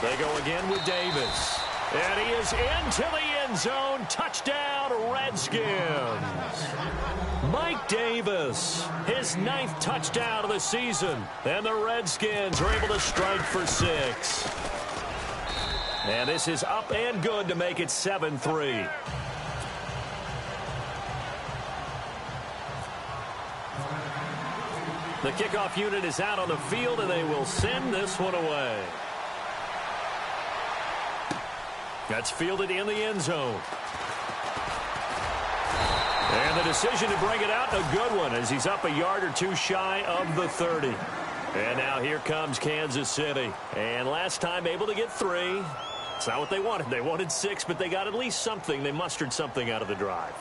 They go again with Davis. And he is into the end zone. Touchdown, Redskins. Mike Davis, his 9th touchdown of the season. And the Redskins are able to strike for 6. And this is up and good to make it 7-3. The kickoff unit is out on the field, and they will send this one away. That's fielded in the end zone. And the decision to bring it out, a good one, as he's up a yard or two shy of the 30. And now here comes Kansas City. And last time able to get 3. It's not what they wanted. They wanted 6, but they got at least something. They mustered something out of the drive.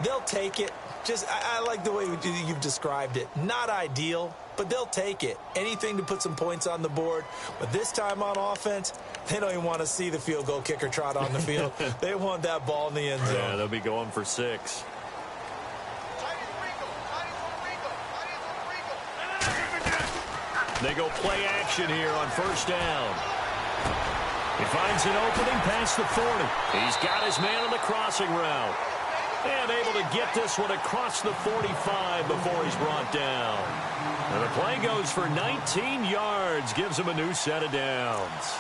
They'll take it. I like the way you've described it. Not ideal, but they'll take it. Anything to put some points on the board. But this time on offense, they don't even want to see the field goal kicker trot on the field. They want that ball in the end zone. Yeah, they'll be going for 6. They go play action here on first down. He finds an opening past the 40. He's got his man on the crossing route. And able to get this one across the 45 before he's brought down. And the play goes for 19 yards. Gives him a new set of downs.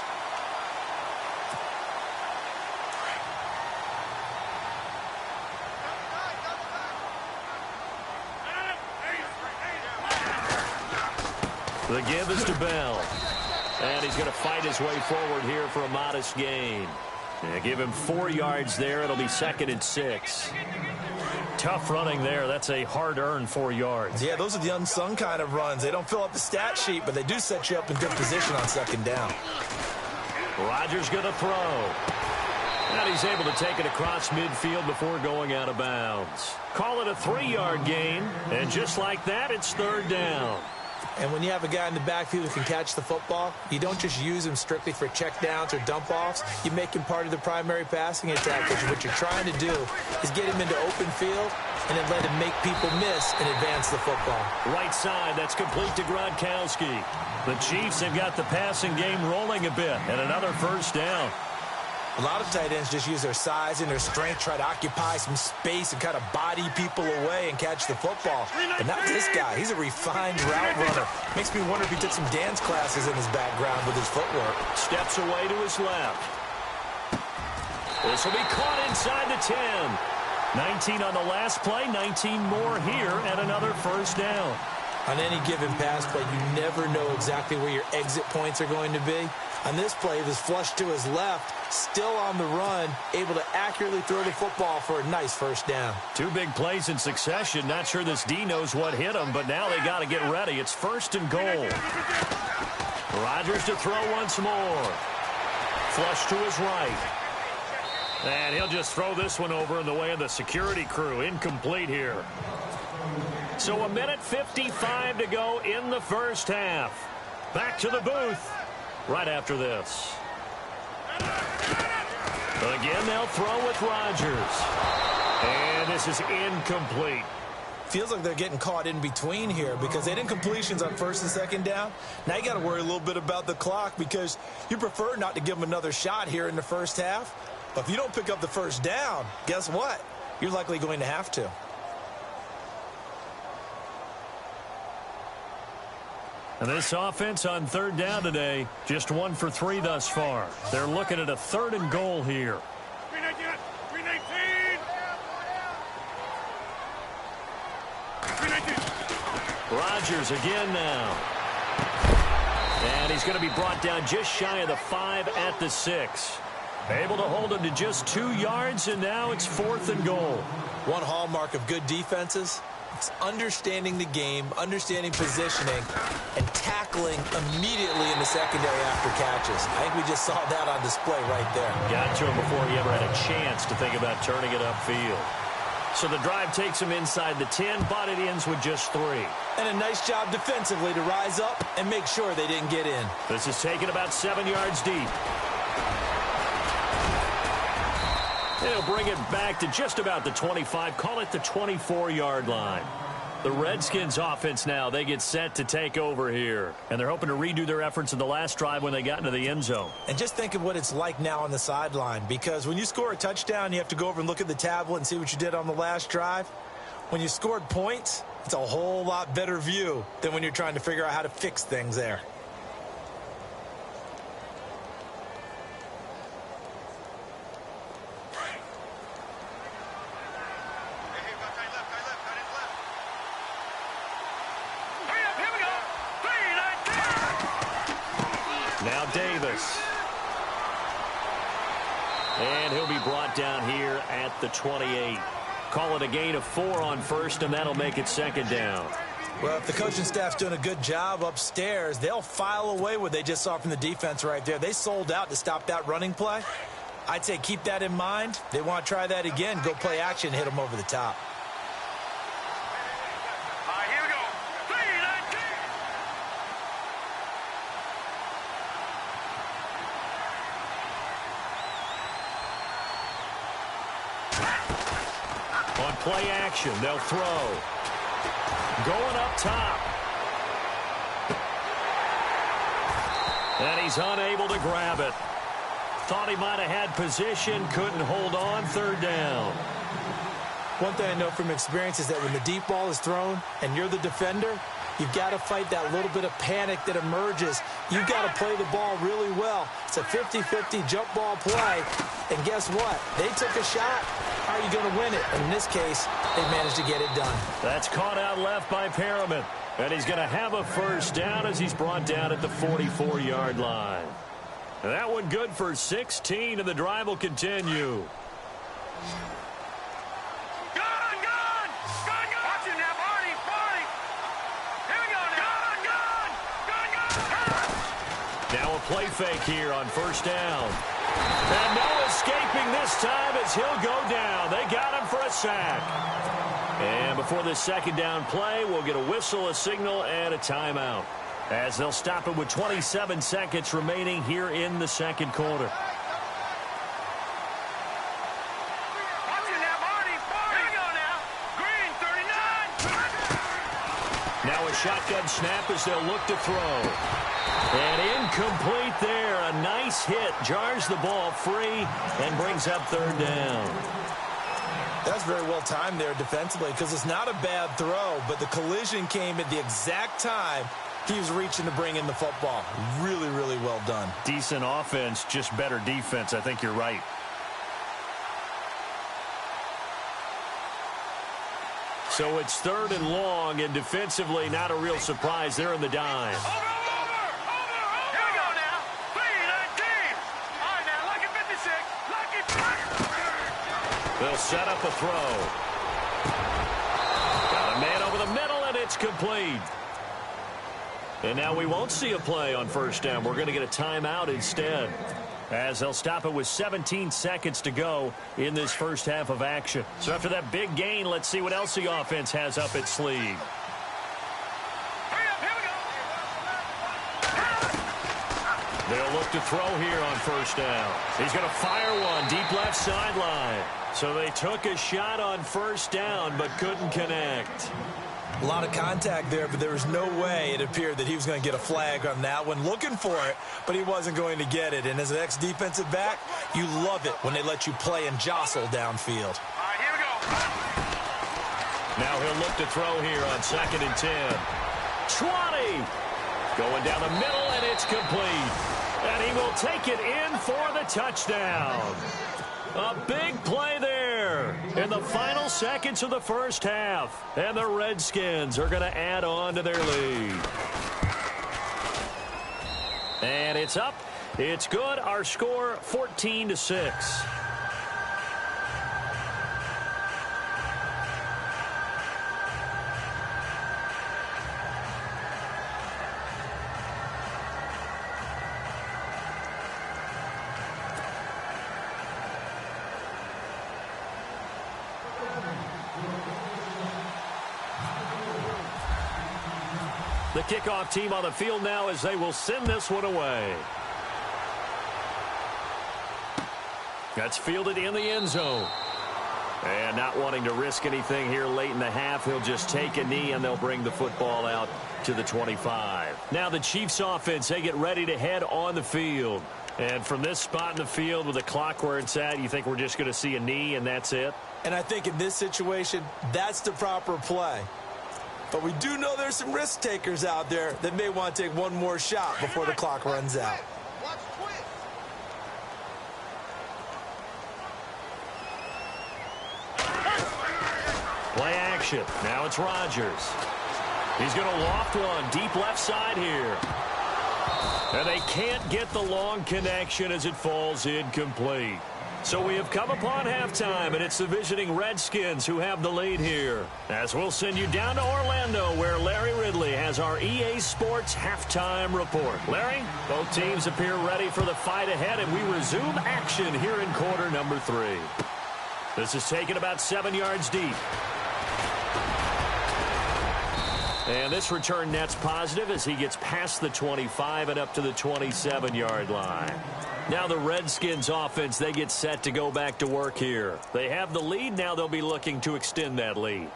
The give is to Bell. And he's going to fight his way forward here for a modest gain. Yeah, give him 4 yards there. It'll be 2nd and 6. Tough running there. That's a hard-earned 4 yards. Yeah, those are the unsung kind of runs. They don't fill up the stat sheet, but they do set you up in good position on 2nd down. Rodgers going to throw. And he's able to take it across midfield before going out of bounds. Call it a 3-yard gain. And just like that, it's 3rd down. And when you have a guy in the backfield who can catch the football, you don't just use him strictly for checkdowns or dump-offs. You make him part of the primary passing attack, because what you're trying to do is get him into open field and then let him make people miss and advance the football. Right side, that's complete to Gronkowski. The Chiefs have got the passing game rolling a bit, and another first down. A lot of tight ends just use their size and their strength, try to occupy some space and kind of body people away and catch the football. But not this guy. He's a refined route runner. Makes me wonder if he took some dance classes in his background with his footwork. Steps away to his left. This will be caught inside the 10. 19 on the last play, 19 more here, and another first down. On any given pass play, you never know exactly where your exit points are going to be. On this play, it was flushed to his left, still on the run, able to accurately throw the football for a nice first down. 2 big plays in succession. Not sure this D knows what hit him, but now they got to get ready. It's 1st and goal. Rodgers to throw once more. Flush to his right. And he'll just throw this one over in the way of the security crew. Incomplete here. So 1:55 to go in the first half. Back to the booth right after this. Again, they'll throw with Rodgers. And this is incomplete. Feels like they're getting caught in between here because they didn't completions on 1st and 2nd down. Now you got to worry a little bit about the clock because you prefer not to give them another shot here in the first half. But if you don't pick up the first down, guess what? You're likely going to have to. And this offense on 3rd down today, just 1 for 3 thus far. They're looking at a 3rd and goal here. 319. Rodgers again now. And he's going to be brought down just shy of the 5 at the 6. Able to hold him to just 2 yards, and now it's 4th and goal. One hallmark of good defenses, it's understanding the game, understanding positioning, and tackling immediately in the secondary after catches. I think we just saw that on display right there. Got to him before he ever had a chance to think about turning it upfield. So the drive takes him inside the 10, but it ends with just 3. And a nice job defensively to rise up and make sure they didn't get in. This is taken about 7 yards deep. They'll bring it back to just about the 25, call it the 24-yard line. The Redskins offense now, they get set to take over here. And they're hoping to redo their efforts in the last drive when they got into the end zone. And just think of what it's like now on the sideline, because when you score a touchdown, you have to go over and look at the tablet and see what you did on the last drive. When you scored points, it's a whole lot better view than when you're trying to figure out how to fix things there. Now Davis. And he'll be brought down here at the 28. Call it a gain of 4 on first, and that'll make it second down. Well, if the coaching staff's doing a good job upstairs, they'll file away what they just saw from the defense right there. They sold out to stop that running play. I'd say keep that in mind. They want to try that again, go play action, hit them over the top. On play action, they'll throw. Going up top. And he's unable to grab it. Thought he might have had position, couldn't hold on, third down. One thing I know from experience is that when the deep ball is thrown and you're the defender, you've got to fight that little bit of panic that emerges. You've got to play the ball really well. It's a 50-50 jump ball play. And guess what? They took a shot. How are you going to win it? And in this case, they managed to get it done. That's caught out left by Perriman. And he's going to have a first down as he's brought down at the 44-yard line. And that one good for 16, and the drive will continue. Now a play fake here on first down. And no escaping this time as he'll go down. They got him for a sack. And before this second down play, we'll get a whistle, a signal, and a timeout, as they'll stop it with 27 seconds remaining here in the second quarter. Now a shotgun snap as they'll look to throw. And incomplete there. A nice hit. Jars the ball free and brings up third down. That's very well timed there defensively, because it's not a bad throw, but the collision came at the exact time he was reaching to bring in the football. Really, really well done. Decent offense, just better defense. I think you're right. So it's third and long, and defensively not a real surprise. They're in the dime. They'll set up a throw. Got a man over the middle, and it's complete. And now we won't see a play on first down. We're going to get a timeout instead, as they'll stop it with 17 seconds to go in this first half of action. So after that big gain, let's see what else the offense has up its sleeve. They'll look to throw here on first down. He's going to fire one deep left sideline. So they took a shot on first down but couldn't connect. A lot of contact there, but there was no way it appeared that he was going to get a flag on that one. Looking for it, but he wasn't going to get it. And as an ex-defensive back, you love it when they let you play and jostle downfield. All right, here we go. Now he'll look to throw here on 2nd and 10. 20. Going down the middle, and it's complete. And he will take it in for the touchdown. A big play there in the final seconds of the first half. And the Redskins are going to add on to their lead. And it's up. It's good. Our score, 14-6. The kickoff team on the field now as they will send this one away. That's fielded in the end zone. And not wanting to risk anything here late in the half, he'll just take a knee, and they'll bring the football out to the 25. Now the Chiefs offense, they get ready to head on the field. And from this spot in the field with the clock where it's at, you think we're just going to see a knee and that's it? And I think in this situation, that's the proper play. But we do know there's some risk takers out there that may want to take one more shot before the clock runs out. Play action. Now it's Rodgers. He's going to loft one deep left side here. And they can't get the long connection as it falls incomplete. So we have come upon halftime, and it's the visiting Redskins who have the lead here. As we'll send you down to Orlando, where Larry Ridley has our EA Sports halftime report. Larry, both teams appear ready for the fight ahead, and we resume action here in quarter number 3. This is taken about 7 yards deep. And this return net's positive as he gets past the 25 and up to the 27-yard line. Now the Redskins offense, they get set to go back to work here. They have the lead. Now they'll be looking to extend that lead.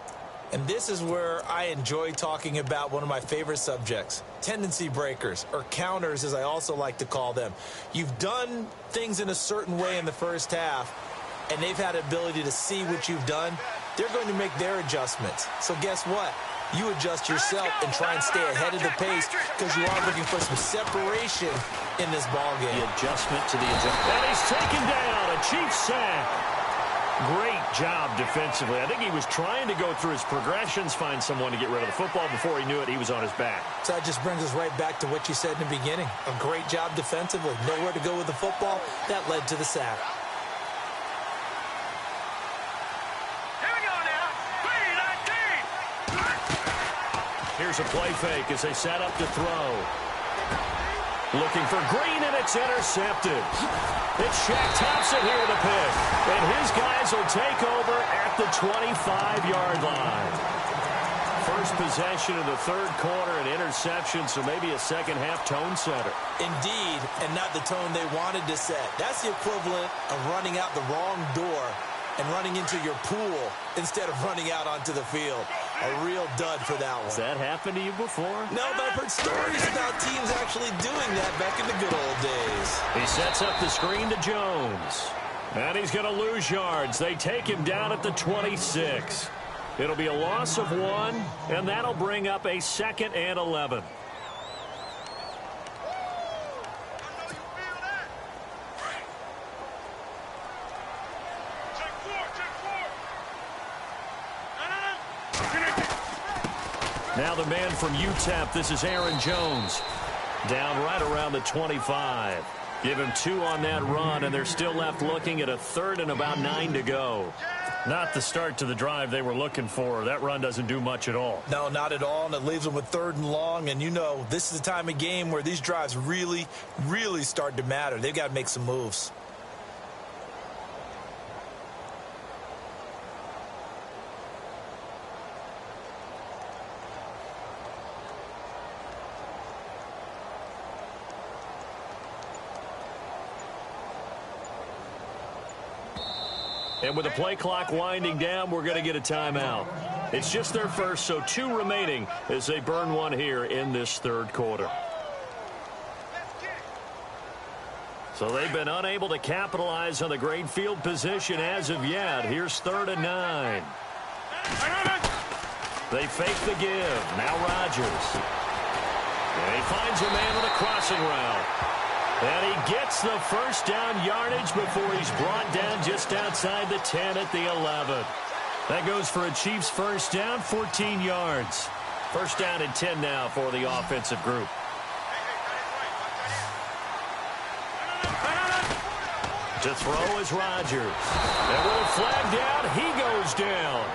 And this is where I enjoy talking about one of my favorite subjects, tendency breakers, or counters as I also like to call them. You've done things in a certain way in the first half, and they've had the ability to see what you've done. They're going to make their adjustments. So guess what? You adjust yourself and try and stay ahead of the pace because you are looking for some separation in this ballgame. The adjustment to the adjustment. And he's taken down. A Chiefs sack. Great job defensively. I think he was trying to go through his progressions, find someone to get rid of the football. Before he knew it, he was on his back. So that just brings us right back to what you said in the beginning. A great job defensively. Nowhere to go with the football. That led to the sack. Here's a play fake as they set up to throw. Looking for Green, and it's intercepted. It's Shaq Thompson here with a pick. And his guys will take over at the 25-yard line. First possession of the third quarter, an interception, so maybe a second-half tone setter. Indeed, and not the tone they wanted to set. That's the equivalent of running out the wrong door and running into your pool instead of running out onto the field. A real dud for that one. Has that happened to you before? No, but I've heard stories about teams actually doing that back in the good old days. He sets up the screen to Jones. And he's going to lose yards. They take him down at the 26. It'll be a loss of 1, and that'll bring up a 2nd and 11. Now the man from UTEP, this is Aaron Jones. Down right around the 25. Give him 2 on that run, and they're still left looking at a 3rd and about 9 to go. Not the start to the drive they were looking for. That run doesn't do much at all. No, not at all, and it leaves them with 3rd and long. And you know, this is the time of game where these drives really, really start to matter. They've got to make some moves. And with the play clock winding down, we're going to get a timeout. It's just their first, so 2 remaining as they burn one here in this third quarter. So they've been unable to capitalize on the great field position as of yet. Here's 3rd and 9. They fake the give. Now Rodgers. And he finds a man with a crossing route. And he gets the first down yardage before he's brought down just outside the 10 at the 11. That goes for a Chiefs first down, 14 yards. First down and 10 now for the offensive group. To throw is Rodgers. And with a flag down, he goes down.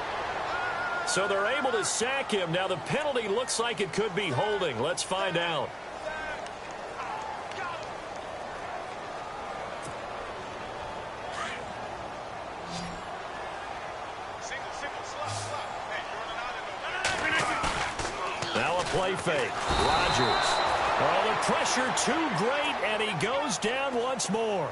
So they're able to sack him. Now the penalty looks like it could be holding. Let's find out. Play fake. Rodgers. Oh, the pressure too great, and he goes down once more.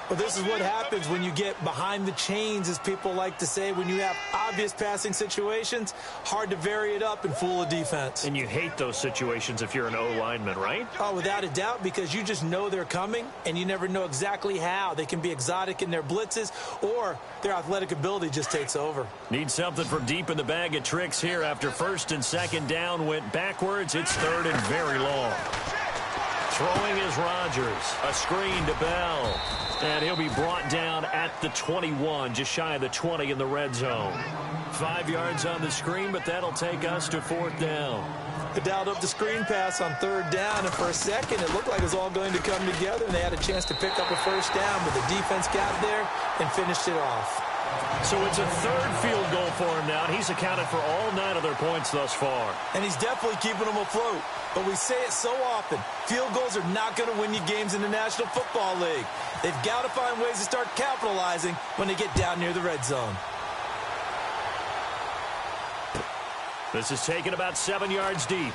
Well, this is what happens when you get behind the chains, as people like to say. When you have obvious passing situations, hard to vary it up and fool a defense. And you hate those situations if you're an O-lineman, right? Oh, without a doubt, because you just know they're coming, and you never know exactly how. They can be exotic in their blitzes, or their athletic ability just takes over. Need something from deep in the bag of tricks here after first and second down went backwards. It's third and very long. Throwing is Rodgers. A screen to Bell. And he'll be brought down at the 21, just shy of the 20 in the red zone. 5 yards on the screen, but that'll take us to fourth down. They dialed up the screen pass on third down, and for a second it looked like it was all going to come together, and they had a chance to pick up a first down, but the defense got there and finished it off. So it's a third field goal for him now, and he's accounted for all 9 of their points thus far. And he's definitely keeping them afloat. But we say it so often, field goals are not going to win you games in the National Football League. They've got to find ways to start capitalizing when they get down near the red zone. This is taken about 7 yards deep.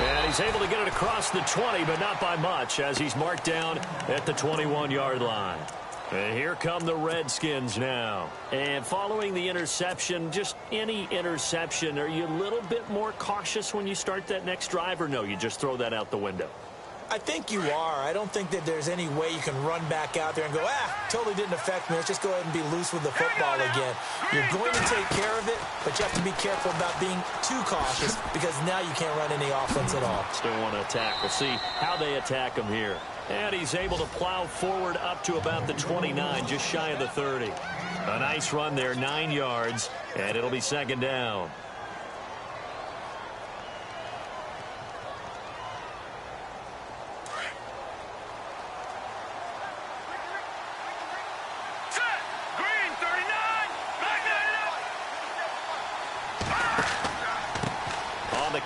And he's able to get it across the 20, but not by much, as he's marked down at the 21-yard line. And here come the Redskins now. And following the interception, just any interception, are you a little bit more cautious when you start that next drive, or no, you just throw that out the window? I think you are. I don't think that there's any way you can run back out there and go, totally didn't affect me. Let's just go ahead and be loose with the football again. You're going to take care of it, but you have to be careful about being too cautious, because now you can't run any offense at all. Still want to attack. We'll see how they attack him here. And he's able to plow forward up to about the 29, just shy of the 30. A nice run there, 9 yards, and it'll be second down.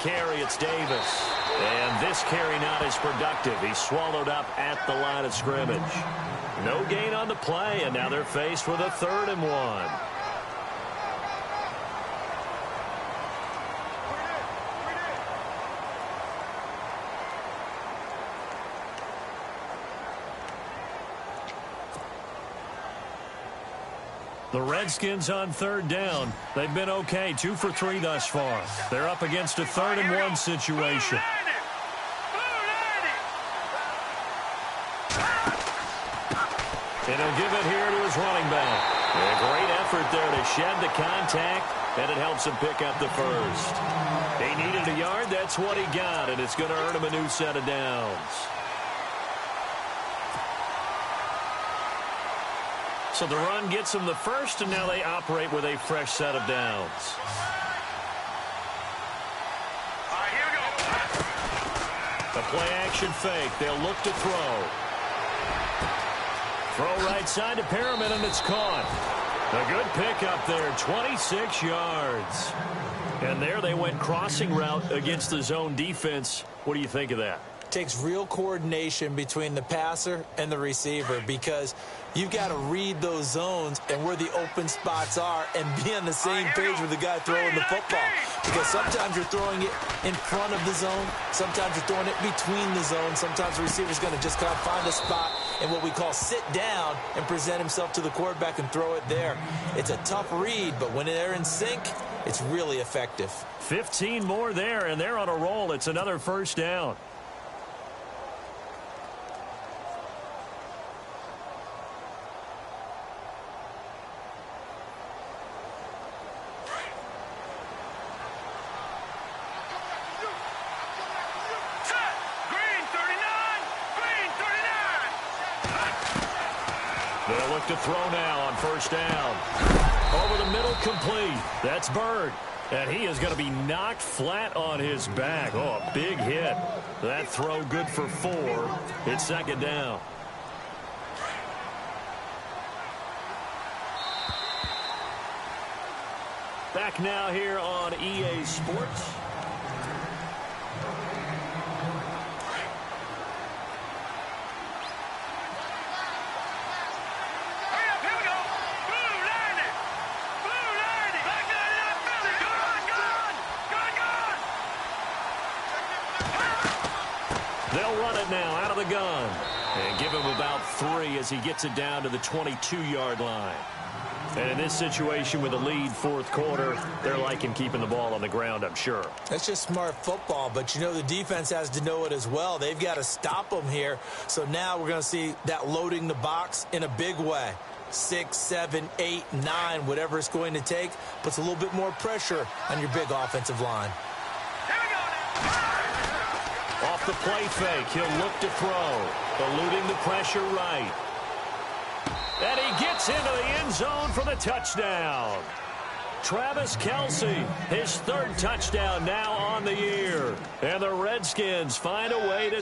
Carry, it's Davis. And this carry not as productive. He's swallowed up at the line of scrimmage. No gain on the play, and now they're faced with a 3rd and 1. The Redskins on 3rd down. They've been okay, 2 for 3 thus far. They're up against a 3rd and 1 situation. And he'll give it here to his running back. A great effort there to shed the contact, and it helps him pick up the first. He needed a yard, that's what he got, and it's going to earn him a new set of downs. So the run gets them the first, and now they operate with a fresh set of downs. All right, here we go. A play-action fake. They'll look to throw. Throw right side to Perriman, and it's caught. A good pickup there, 26 yards. And there they went crossing route against the zone defense. What do you think of that? Takes real coordination between the passer and the receiver, because you've got to read those zones and where the open spots are and be on the same page with the guy throwing the football. Because sometimes you're throwing it in front of the zone. Sometimes you're throwing it between the zones. Sometimes the receiver's going to just kind of find a spot and what we call sit down and present himself to the quarterback and throw it there. It's a tough read, but when they're in sync, it's really effective. 15 more there, and they're on a roll. It's another first down. They'll look to throw now on first down. Over the middle, complete. That's Bird. And he is going to be knocked flat on his back. Oh, a big hit. That throw good for 4. It's second down. Back now here on EA Sports. They'll run it now out of the gun. And give him about 3 as he gets it down to the 22-yard line. And in this situation with a lead fourth quarter, they're liking keeping the ball on the ground, I'm sure. That's just smart football, but you know the defense has to know it as well. They've got to stop them here. So now we're going to see that loading the box in a big way. 6, 7, 8, 9, whatever it's going to take, puts a little bit more pressure on your big offensive line. Off the play fake, he'll look to throw, eluding the pressure right. And he gets into the end zone for the touchdown. Travis Kelce, his 3rd touchdown now on the year. And the Redskins find a way to...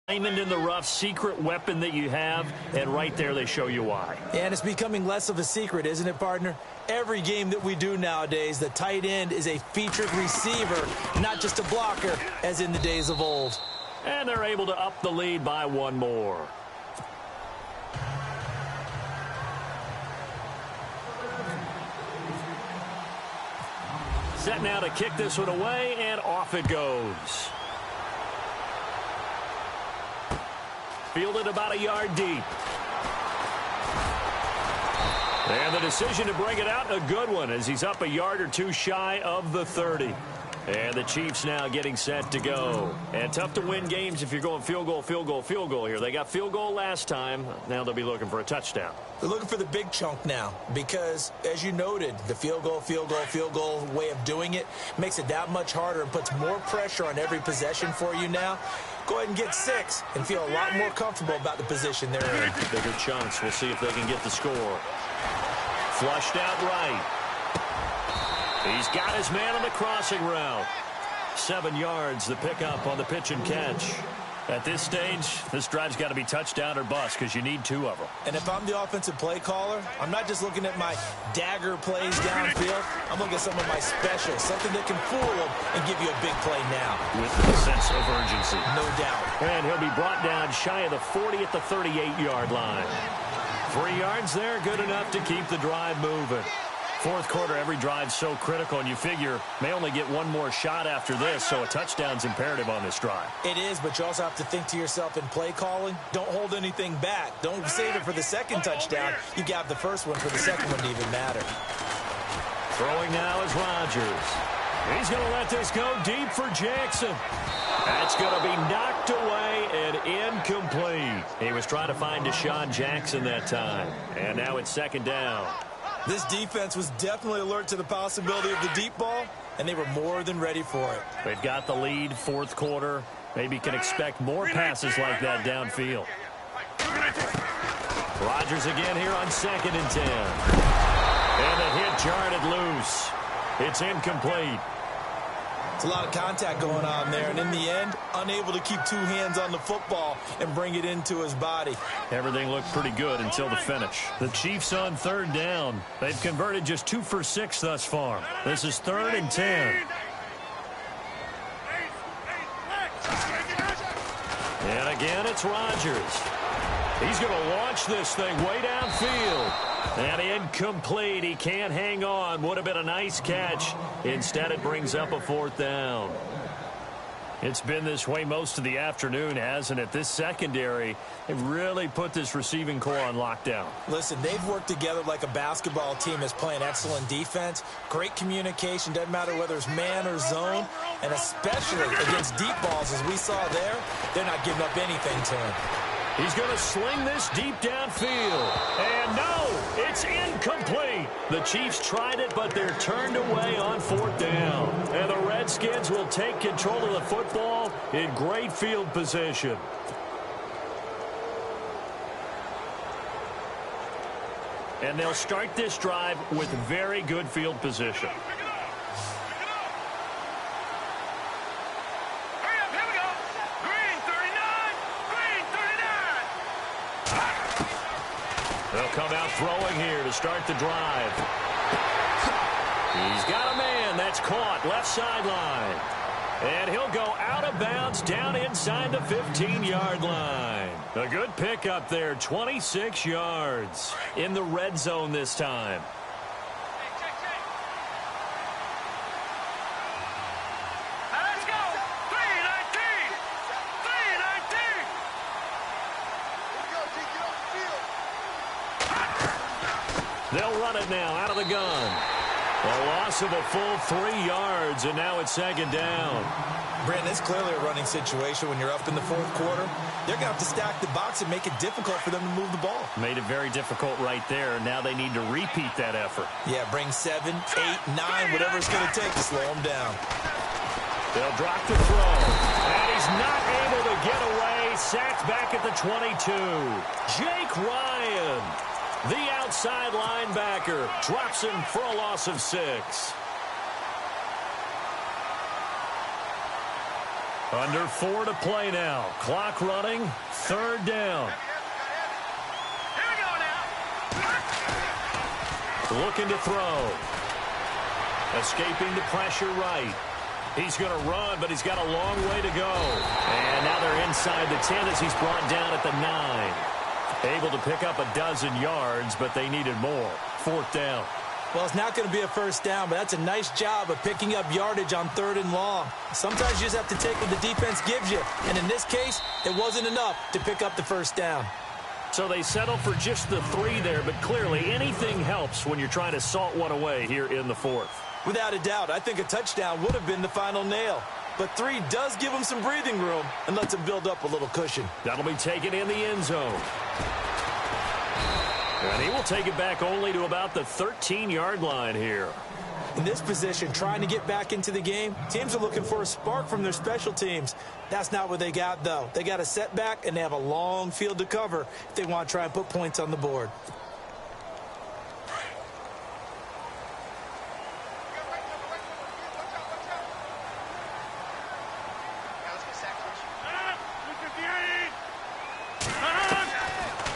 Diamond in the rough, secret weapon that you have, and right there they show you why. And it's becoming less of a secret, isn't it, partner? Every game that we do nowadays, the tight end is a featured receiver, not just a blocker, as in the days of old. And they're able to up the lead by 1 more. Set now to kick this one away, and off it goes. Fielded about a yard deep. And the decision to bring it out, a good one, as he's up a yard or 2 shy of the 30. And the Chiefs now getting set to go. And tough to win games if you're going field goal, field goal, field goal here. They got field goal last time. Now they'll be looking for a touchdown. They're looking for the big chunk now because, as you noted, the field goal way of doing it makes it that much harder and puts more pressure on every possession for you now. Go ahead and get 6 and feel a lot more comfortable about the position they're in. Bigger chunks. We'll see if they can get the score. Flushed out right. He's got his man on the crossing route. 7 yards, the pickup on the pitch and catch. At this stage, this drive's got to be touchdown or bust because you need 2 of them. And if I'm the offensive play caller, I'm not just looking at my dagger plays downfield. I'm looking at some of my specials, something that can fool them and give you a big play now. With a sense of urgency. No doubt. And he'll be brought down shy of the 40 at the 38-yard line. 3 yards there, good enough to keep the drive moving. Fourth quarter, every drive's so critical, and you figure may only get 1 more shot after this, so a touchdown's imperative on this drive. It is, but you also have to think to yourself in play calling, don't hold anything back. Don't save it for the 2nd touchdown. You got the first one for the 2nd one to even matter. Throwing now is Rodgers. He's going to let this go deep for Jackson. That's going to be knocked away and incomplete. He was trying to find Deshaun Jackson that time, and now it's 2nd down. This defense was definitely alert to the possibility of the deep ball, and they were more than ready for it. They've got the lead, fourth quarter. Maybe can expect more passes like that downfield. Rodgers again here on 2nd and 10. And the hit jarred it loose. It's incomplete. It's a lot of contact going on there, and in the end, unable to keep 2 hands on the football and bring it into his body. Everything looked pretty good until the finish. The Chiefs on 3rd down. They've converted just 2 for 6 thus far. This is 3rd and 10. And again, it's Rodgers. He's going to launch this thing way downfield. And incomplete. He can't hang on. Would have been a nice catch. Instead, it brings up a 4th down. It's been this way most of the afternoon, hasn't it? This secondary, they've really put this receiving core on lockdown. Listen, they've worked together like a basketball team is playing excellent defense. Great communication. Doesn't matter whether it's man or zone. And especially against deep balls, as we saw there, they're not giving up anything to him. He's going to sling this deep downfield. And no, it's incomplete. The Chiefs tried it, but they're turned away on 4th down. And the Redskins will take control of the football in great field position. And they'll start this drive with very good field position. They'll come out throwing here to start the drive. He's got a man that's caught left sideline. And he'll go out of bounds down inside the 15-yard line. A good pickup there, 26 yards in the red zone this time. Let's go. 3-19. They'll run it now out of the gun. A loss of a full 3 yards, and now it's second down. Brandon, it's clearly a running situation when you're up in the fourth quarter. They're going to have to stack the box and make it difficult for them to move the ball. Made it very difficult right there. Now they need to repeat that effort. Yeah, bring 7, 8, 9, whatever it's going to take to slow them down. They'll drop the throw. And he's not able to get away. Sacked back at the 22. Jake Ryan, the outside linebacker, drops him for a loss of 6. Under 4 to play now. Clock running. Third down. Here we go now. Looking to throw. Escaping the pressure right. He's going to run, but he's got a long way to go. And now they're inside the 10 as he's brought down at the 9. Able to pick up a dozen yards, but they needed more. Fourth down. Well, it's not going to be a first down, but that's a nice job of picking up yardage on 3rd and long. Sometimes you just have to take what the defense gives you. And in this case, it wasn't enough to pick up the first down. So they settle for just the 3 there, but clearly anything helps when you're trying to salt one away here in the fourth. Without a doubt, I think a touchdown would have been the final nail. But 3 does give them some breathing room and lets them build up a little cushion. That'll be taken in the end zone. And he will take it back only to about the 13-yard line here. In this position, trying to get back into the game, teams are looking for a spark from their special teams. That's not what they got, though. They got a setback, and they have a long field to cover if they want to try and put points on the board.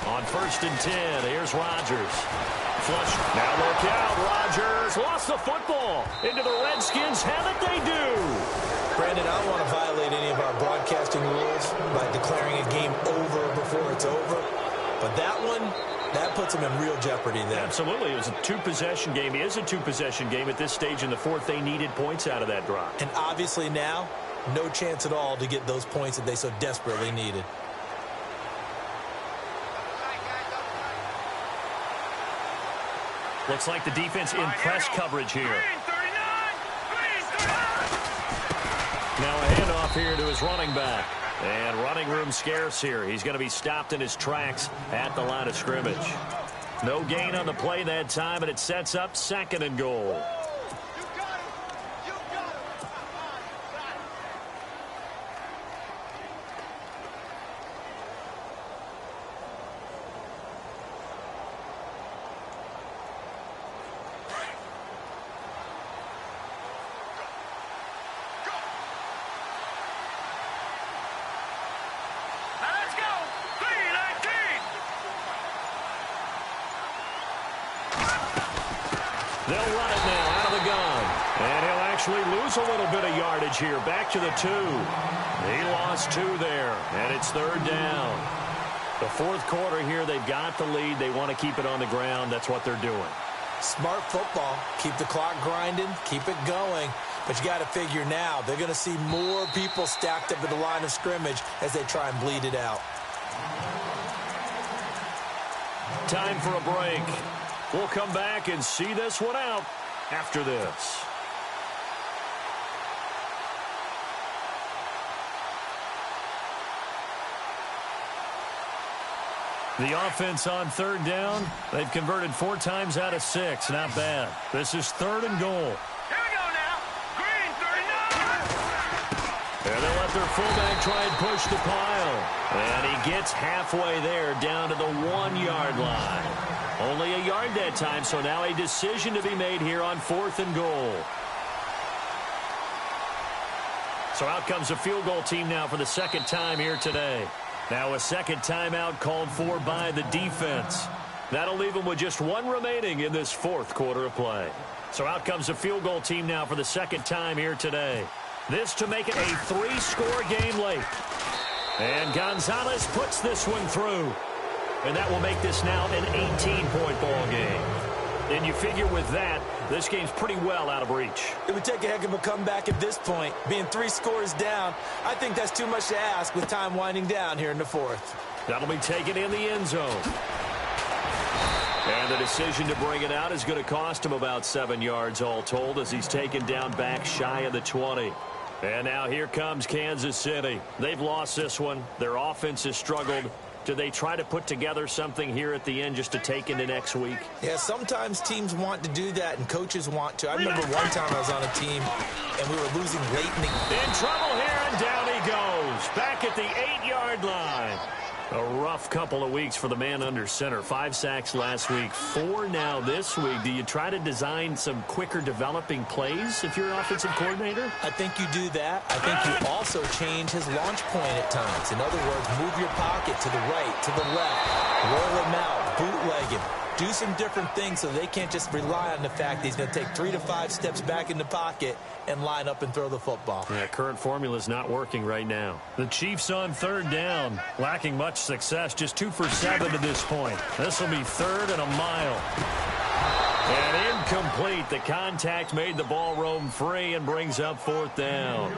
On 1st and 10, here's Rodgers. Flush. Now look out. Rodgers lost the football into the Redskins. Haven't they do? Brandon, I don't want to violate any of our broadcasting rules by declaring a game over before it's over. But that one, that puts them in real jeopardy there. Absolutely. It was a 2-possession game. It is a 2-possession game at this stage in the fourth. They needed points out of that drive. And obviously now, no chance at all to get those points that they so desperately needed. Looks like the defense in press coverage here. Now a handoff here to his running back. And running room scarce here. He's going to be stopped in his tracks at the line of scrimmage. No gain on the play that time, and it sets up 2nd and goal. They'll run it now out of the gun. And he'll actually lose a little bit of yardage here. Back to the 2. He lost 2 there. And it's 3rd down. The fourth quarter here, they've got the lead. They want to keep it on the ground. That's what they're doing. Smart football. Keep the clock grinding. Keep it going. But you got to figure now, they're going to see more people stacked up at the line of scrimmage as they try and bleed it out. Time for a break. We'll come back and see this one out after this. The offense on 3rd down, they've converted 4 times out of 6. Not bad. This is 3rd and goal. Here we go now. Green, 39. And they let their fullback try and push the pile. And he gets halfway there down to the 1-yard line. Only a yard that time, so now a decision to be made here on 4th and goal. So out comes a field goal team now for the 2nd time here today. Now a 2nd timeout called for by the defense. That'll leave them with just 1 remaining in this 4th quarter of play. So out comes a field goal team now for the 2nd time here today. This to make it a 3-score game late. And Gonzalez puts this one through. And that will make this now an 18-point ball game. And you figure with that, this game's pretty well out of reach. It would take a heck of a comeback at this point. Being 3 scores down, I think that's too much to ask with time winding down here in the 4th. That'll be taken in the end zone. And the decision to bring it out is going to cost him about 7 yards all told as he's taken down back shy of the 20. And now here comes Kansas City. They've lost this one. Their offense has struggled. Do they try to put together something here at the end just to take into next week? Yeah, sometimes teams want to do that and coaches want to. I remember one time I was on a team and we were losing late in the... In trouble here, and down he goes. Back at the 8-yard line. A rough couple of weeks for the man under center. 5 sacks last week, 4 now this week. Do you try to design some quicker developing plays if you're an offensive coordinator? I think you do that. I think you also change his launch point at times. In other words, move your pocket to the right, to the left, roll him out, bootleg him. Do some different things so they can't just rely on the fact that he's going to take 3 to 5 steps back in the pocket and line up and throw the football. Yeah, current formula is not working right now. The Chiefs on 3rd down, lacking much success, just 2 for 7 to this point. This will be 3rd and a mile. And incomplete. The contact made the ball roam free and brings up 4th down.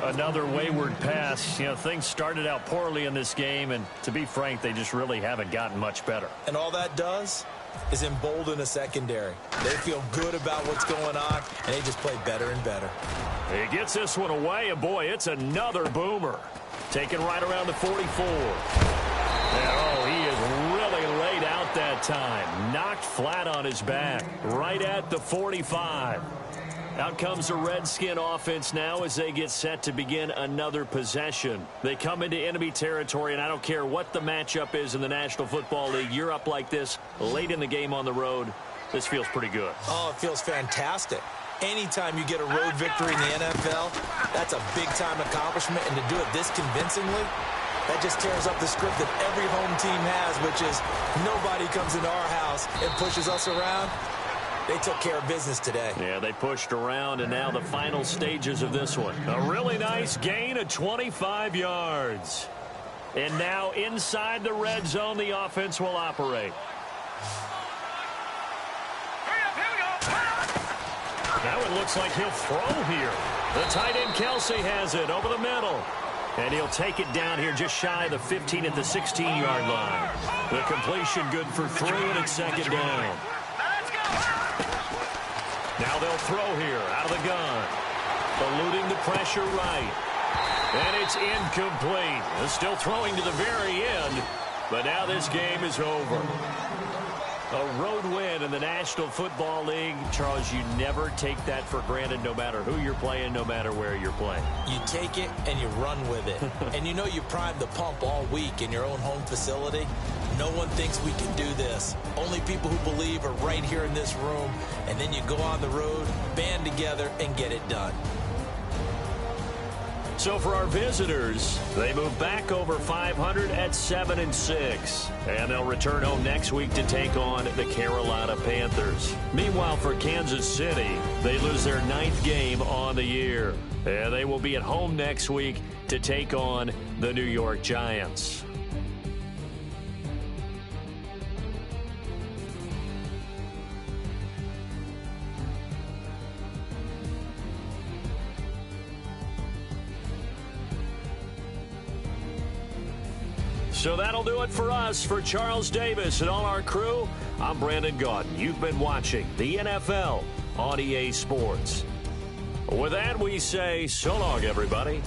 Another wayward pass. You know, things started out poorly in this game, and to be frank, they just really haven't gotten much better. And all that does is embolden a secondary. They feel good about what's going on, and they just play better and better. He gets this one away, and boy, it's another boomer. Taken right around the 44. And, oh, he is really laid out that time. Knocked flat on his back, right at the 45. Out comes the Redskin offense now as they get set to begin another possession. They come into enemy territory, and I don't care what the matchup is in the National Football League. You're up like this late in the game on the road. This feels pretty good. Oh, it feels fantastic. Anytime you get a road victory in the NFL, that's a big-time accomplishment, and to do it this convincingly, that just tears up the script that every home team has, which is nobody comes into our house and pushes us around. They took care of business today. Yeah, they pushed around, and now the final stages of this one. A really nice gain of 25 yards. And now inside the red zone, the offense will operate. Now it looks like he'll throw here. The tight end Kelsey has it over the middle. And he'll take it down here just shy of the 15 at the 16-yard line. The completion good for 3, and it's 2nd down. Now they'll throw here out of the gun. Eluding the pressure right. And it's incomplete. They're still throwing to the very end. But now this game is over. A road win in the National Football League. Charles, you never take that for granted no matter who you're playing, no matter where you're playing. You take it and you run with it. And you know you primed the pump all week in your own home facility. No one thinks we can do this. Only people who believe are right here in this room. And then you go on the road, band together, and get it done. So for our visitors, they move back over 500 at 7-6. And they'll return home next week to take on the Carolina Panthers. Meanwhile, for Kansas City, they lose their 9th game on the year. And they will be at home next week to take on the New York Giants. So that'll do it for us. For Charles Davis and all our crew, I'm Brandon Gaudin. You've been watching the NFL on EA Sports. With that, we say so long, everybody.